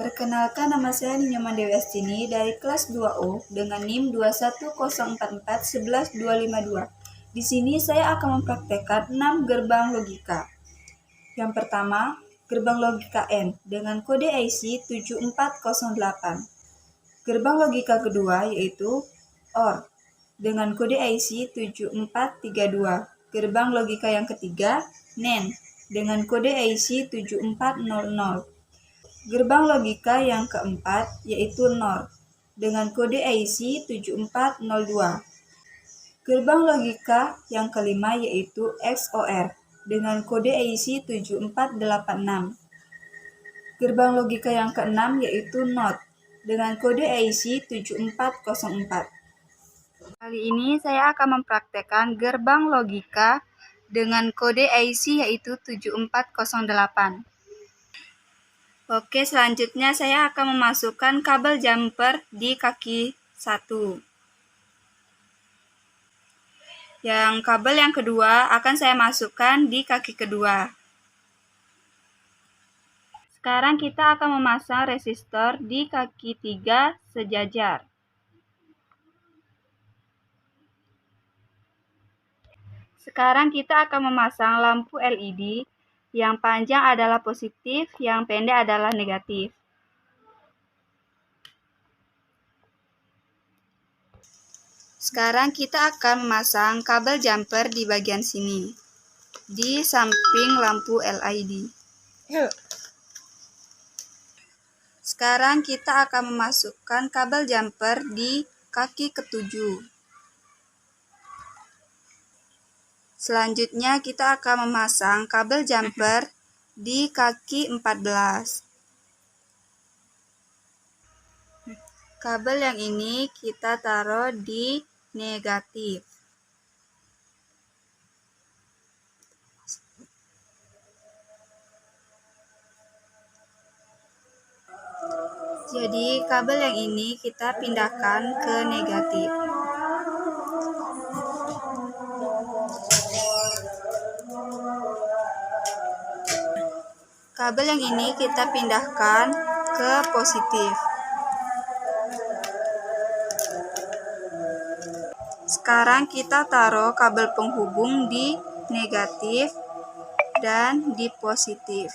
Perkenalkan, nama saya Ninyoman Dewi Astini dari kelas 2O dengan NIM 210441122. Di sini saya akan mempraktekkan 6 gerbang logika. Yang pertama, gerbang logika N dengan kode IC 7408. Gerbang logika kedua yaitu OR dengan kode IC 7432. Gerbang logika yang ketiga NAND dengan kode IC 7400. Gerbang logika yang keempat yaitu NOR dengan kode IC 7402. Gerbang logika yang kelima yaitu XOR dengan kode IC 7486. Gerbang logika yang keenam yaitu NOT dengan kode IC 7404. Kali ini saya akan mempraktekkan gerbang logika dengan kode IC yaitu 7408. Oke, selanjutnya saya akan memasukkan kabel jumper di kaki 1. Yang kabel yang kedua akan saya masukkan di kaki kedua. Sekarang kita akan memasang resistor di kaki 3 sejajar. Sekarang kita akan memasang lampu LED. Yang panjang adalah positif, yang pendek adalah negatif. Sekarang kita akan memasang kabel jumper di bagian sini, di samping lampu LED. Sekarang kita akan memasukkan kabel jumper di kaki ketujuh. Selanjutnya kita akan memasang kabel jumper di kaki 14. Kabel yang ini kita taruh di negatif. Jadi kabel yang ini kita pindahkan ke negatif. Kabel yang ini kita pindahkan ke positif. Sekarang kita taruh kabel penghubung di negatif dan di positif.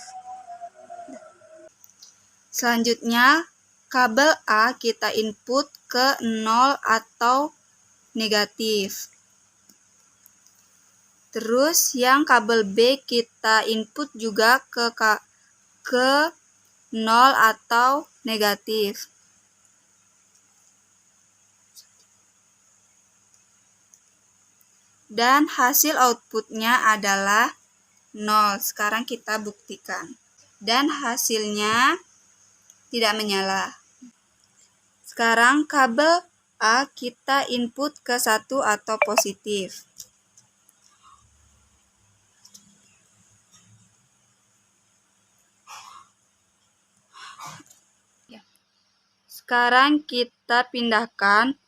Selanjutnya, kabel A kita input ke 0 atau negatif. Terus yang kabel B kita input juga ke 0 atau negatif. Dan hasil outputnya adalah 0. Sekarang kita buktikan. Dan hasilnya tidak menyala. Sekarang kabel A kita input ke 1 atau positif. Sekarang kita pindahkan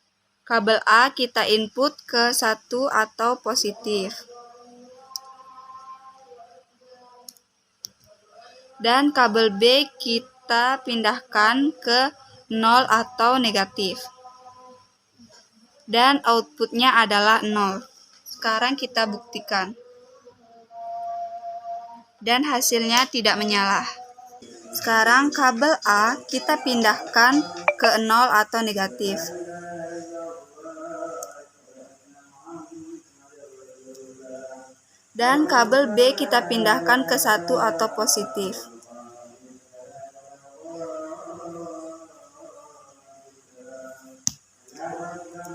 kabel A kita input ke 1 atau positif. Dan kabel B kita pindahkan ke 0 atau negatif. Dan outputnya adalah 0. Sekarang kita buktikan. Dan hasilnya tidak menyala. Sekarang kabel A kita pindahkan ke 0 atau negatif. Dan kabel B kita pindahkan ke 1 atau positif.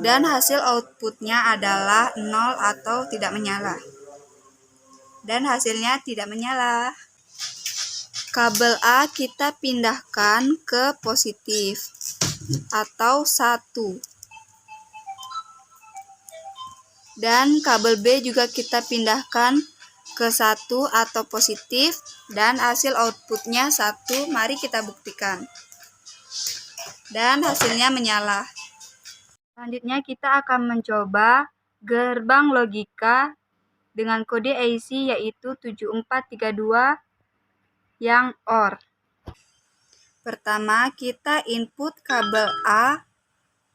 Dan hasil outputnya adalah 0 atau tidak menyala. Dan hasilnya tidak menyala. Kabel A kita pindahkan ke positif atau 1. Dan kabel B juga kita pindahkan ke 1 atau positif. Dan hasil outputnya 1. Mari kita buktikan. Dan hasilnya menyala. Selanjutnya kita akan mencoba gerbang logika dengan kode IC yaitu 7432 yang OR. Pertama, kita input kabel A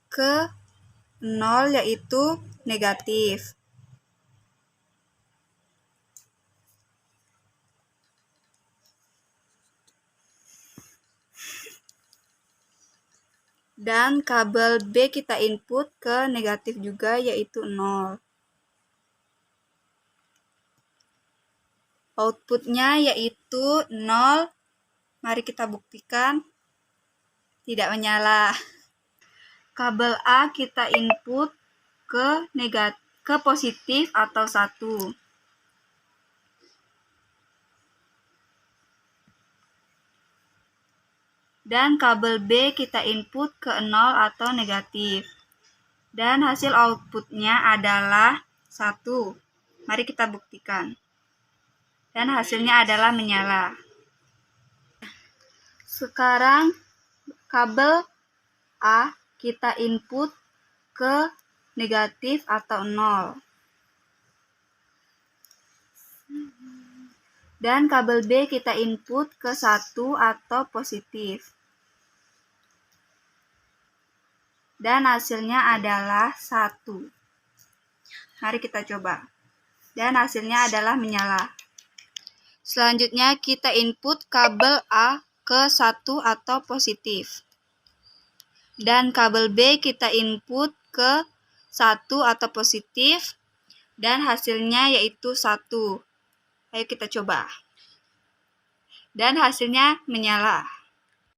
ke 0 yaitu negatif. Dan kabel B kita input ke negatif juga yaitu 0. Outputnya yaitu 0. Mari kita buktikan. Tidak menyala. Kabel A kita input ke positif atau 1. Dan kabel B kita input ke 0 atau negatif. Dan hasil outputnya adalah 1. Mari kita buktikan. Dan hasilnya adalah menyala. Sekarang kabel A kita input ke negatif atau 0. Dan kabel B kita input ke 1 atau positif. Dan hasilnya adalah 1. Mari kita coba. Dan hasilnya adalah menyala. Selanjutnya kita input kabel A ke 1 atau positif. Dan kabel B kita input ke 1 atau positif. Dan hasilnya yaitu 1. Ayo kita coba. Dan hasilnya menyala.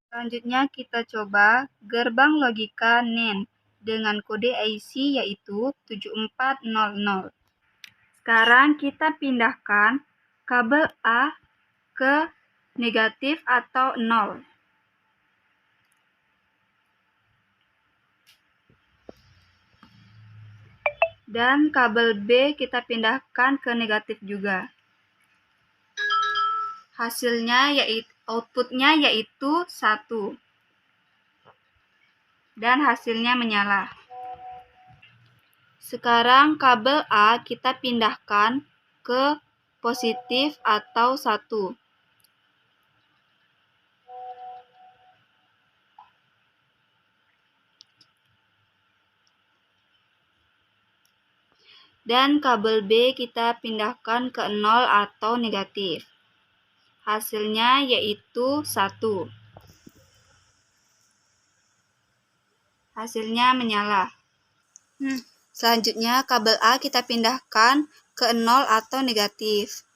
Selanjutnya kita coba gerbang logika NAND dengan kode IC yaitu 7400. Sekarang kita pindahkan kabel A ke negatif atau 0. Dan kabel B kita pindahkan ke negatif juga. Hasilnya yaitu outputnya yaitu 1. Dan hasilnya menyala. Sekarang kabel A kita pindahkan ke positif atau 1. Dan kabel B kita pindahkan ke 0 atau negatif. Hasilnya yaitu 1. Hasilnya menyala. Selanjutnya kabel A kita pindahkan ke 0 atau negatif.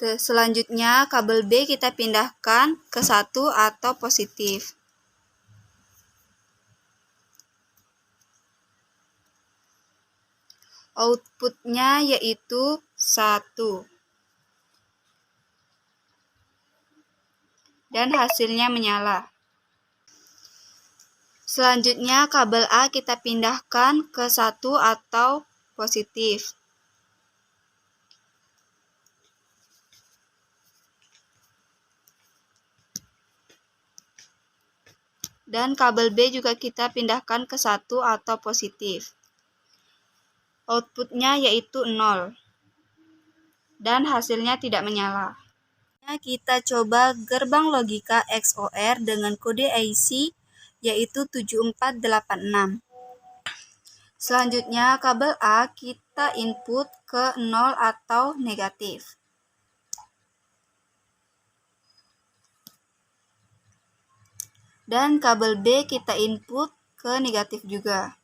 Selanjutnya kabel B kita pindahkan ke 1 atau positif. Outputnya yaitu 1. Dan hasilnya menyala. Selanjutnya kabel A kita pindahkan ke 1 atau positif. Dan kabel B juga kita pindahkan ke 1 atau positif. Outputnya yaitu 0. Dan hasilnya tidak menyala. Kita coba gerbang logika XOR dengan kode IC yaitu 7486. Selanjutnya kabel A kita input ke 0 atau negatif. Dan kabel B kita input ke negatif juga.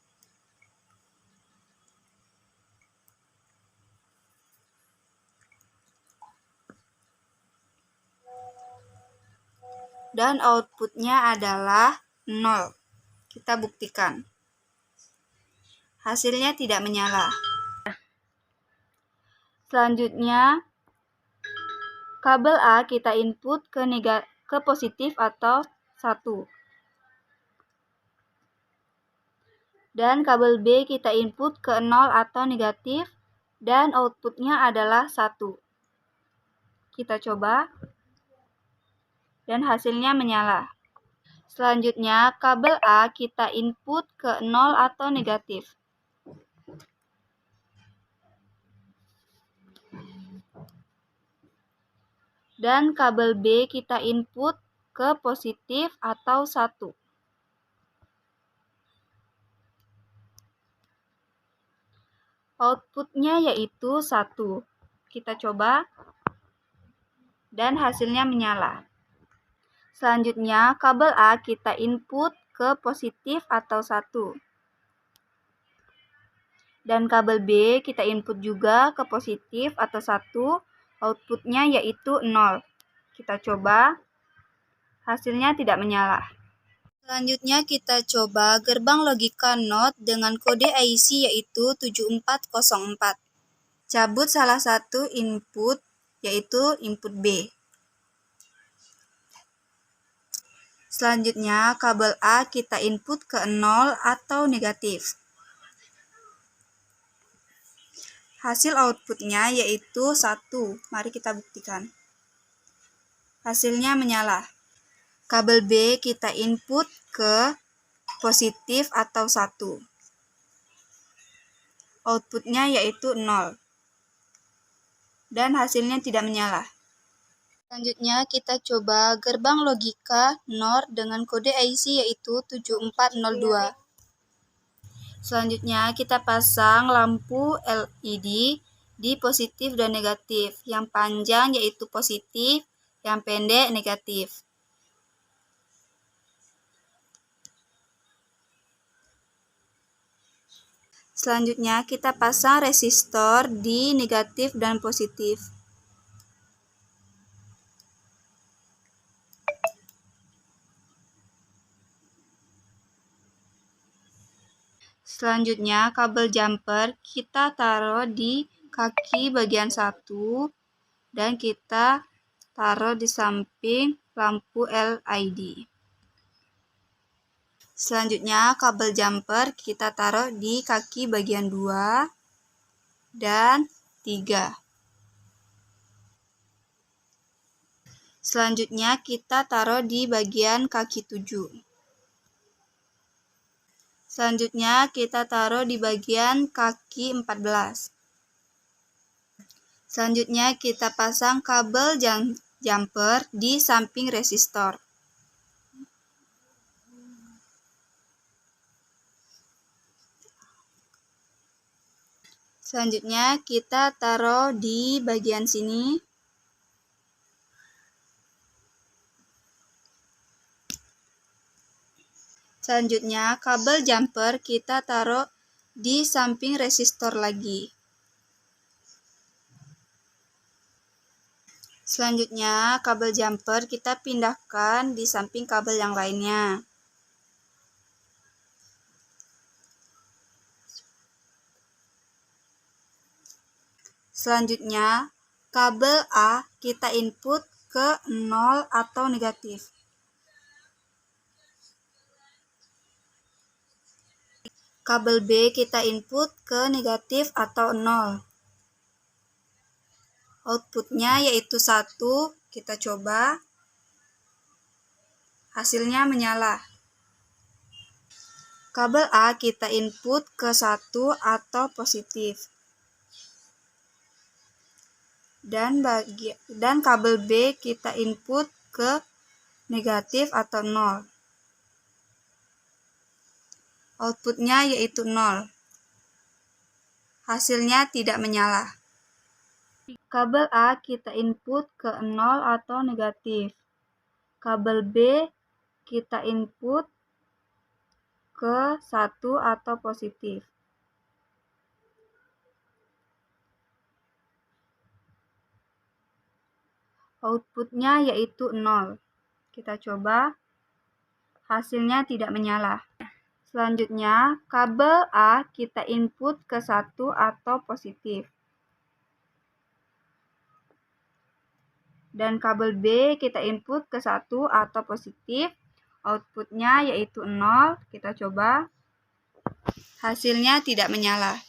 Dan outputnya adalah 0. Kita buktikan. Hasilnya tidak menyala. Selanjutnya, kabel A kita input ke positif atau 1. Dan kabel B kita input ke 0 atau negatif, dan outputnya adalah 1. Kita coba, dan hasilnya menyala. Selanjutnya, kabel A kita input ke 0 atau negatif. Dan kabel B kita input ke positif atau 1. Outputnya yaitu 1. Kita coba dan hasilnya menyala. Selanjutnya kabel A kita input ke positif atau 1. Dan kabel B kita input juga ke positif atau 1. Outputnya yaitu 0. Kita coba, hasilnya tidak menyala. Selanjutnya kita coba gerbang logika NOT dengan kode IC yaitu 7404. Cabut salah satu input yaitu input B. Selanjutnya kabel A kita input ke 0 atau negatif. Hasil outputnya yaitu 1. Mari kita buktikan. Hasilnya menyala. Kabel B kita input ke positif atau 1. Outputnya yaitu 0. Dan hasilnya tidak menyala. Selanjutnya kita coba gerbang logika NOR dengan kode IC yaitu 7402. Selanjutnya kita pasang lampu LED di positif dan negatif. Yang panjang yaitu positif, yang pendek negatif. Selanjutnya kita pasang resistor di negatif dan positif. Selanjutnya kabel jumper kita taruh di kaki bagian 1 dan kita taruh di samping lampu LED. Selanjutnya kabel jumper kita taruh di kaki bagian 2 dan 3. Selanjutnya kita taruh di bagian kaki 7. Selanjutnya kita taruh di bagian kaki 14. Selanjutnya kita pasang kabel jumper di samping resistor. Selanjutnya kita taruh di bagian sini. Selanjutnya kabel jumper kita taruh di samping resistor lagi. Selanjutnya kabel jumper kita pindahkan di samping kabel yang lainnya. Selanjutnya kabel A kita input ke 0 atau negatif. Kabel B kita input ke negatif atau 0. Outputnya yaitu 1. Kita coba. Hasilnya menyala. Kabel A kita input ke 1 atau positif. Dan kabel B kita input ke negatif atau 0. Outputnya yaitu 0. Hasilnya tidak menyala. Kabel A kita input ke 0 atau negatif. Kabel B kita input ke 1 atau positif. Outputnya yaitu 0. Kita coba. Hasilnya tidak menyala. Selanjutnya, kabel A kita input ke 1 atau positif. Dan kabel B kita input ke 1 atau positif. Outputnya yaitu 0. Kita coba. Hasilnya tidak menyala.